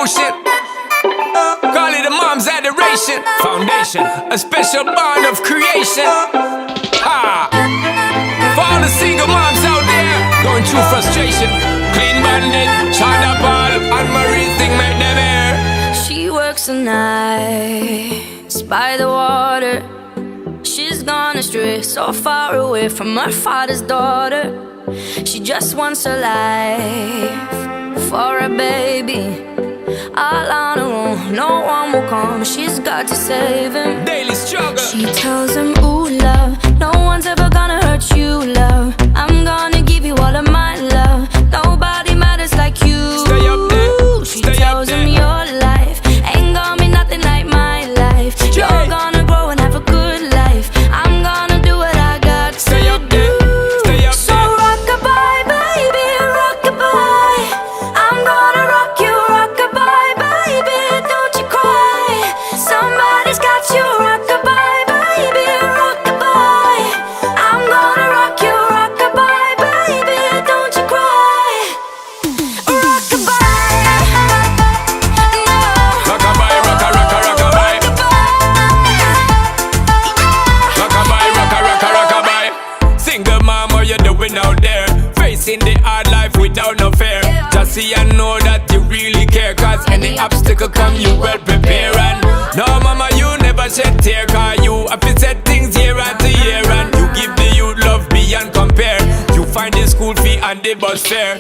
emotion. Call it a mom's adoration. Foundation, a special bond of creation. Ha! For all the single moms out there going through frustration, Clean Bandit, China Paul, and Marie thing make them air. She works the nights by the water. She's gone astray, so far away from her father's daughter. She just wants a life for a baby. All on her own, no one will come. She's got to save him. Daily struggle. She tells him, ooh, love, no one's ever gonna hurt you, love. I'm gonna give you all of my love. Nobody matters like you. Stay up there. She Stay tells up there. him your life ain't gonna be nothing like my life. You're gonna grow and have a good life. I'm gonna do what I got to Stay up do. there. Stay up So there. rock-a-bye, baby, rock-a-bye. I'm gonna rock you, rock-a-bye, baby. Don't you cry. Somebody's got you, rock-a-bye, baby, rock-a-bye. I'm gonna rock you, rock-a-bye, baby. Don't you cry. Rock-a-bye. No. Rockabye, rocka, rocka, rockabye. Rockabye, rocka, rocka, rockabye. Single mom, what you doing out there? Facing the hard life without no fear. Just see and know that you really care. Cause any obstacle come, you well prepare. And no mama, you never shed tear. Cause you have to set things year after year. And you give the youth love beyond compare. You find the school fee and the bus fare.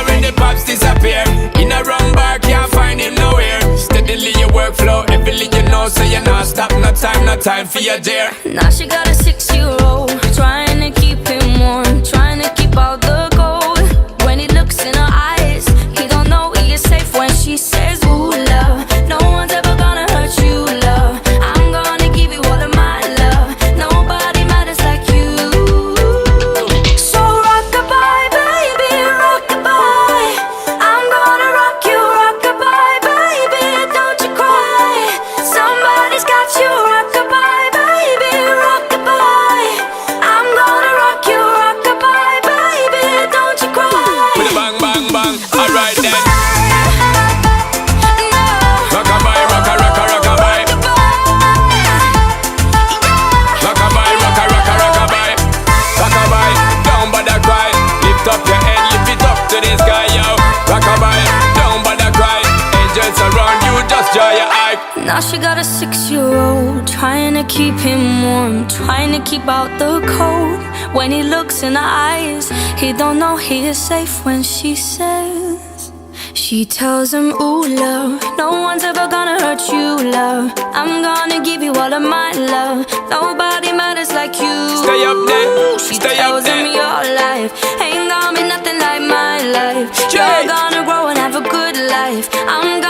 Already pops disappear. In a wrong bar, can't find him nowhere. Steadily your workflow, everything you know. So you not stop, no time for your dare. Now she got a 6-year-old, trying to keep him warm, trying to keep out the cold. When he looks in her eyes, he don't know he is safe when she says, ooh, love, no one's ever gonna hurt you, love. I'm gonna give you all of my love. Nobody matters like you. So rock-a-bye, baby, rock-a-bye. I'm gonna rock you, rock-a-bye, baby. Don't you cry. Somebody's got you, rock-a-bye, baby, rock-a-bye. I'm gonna rock you, rock-a-bye, baby. Don't you cry. With a bang, bang, bang. Alright then. No. Rockabye, rocka, rocka, rockabye. Rockabye, rocka, rocka, rockabye. Rockabye, don't bother cry. Lift up your head, lift it up to the sky, yo. Rockabye, don't bother cry. Angels around you, just draw your eye. Now she got a 6-year-old, trying to keep him warm, trying to keep out the cold. When he looks in her eyes, he don't know he is safe when she says. She tells him, ooh, love, no one's ever gonna hurt you, love. I'm gonna give you all of my love. Nobody matters like you. Stay up there, She stay tells up there. him your life ain't gonna be nothing like my life. You're gonna grow and have a good life. I'm gonna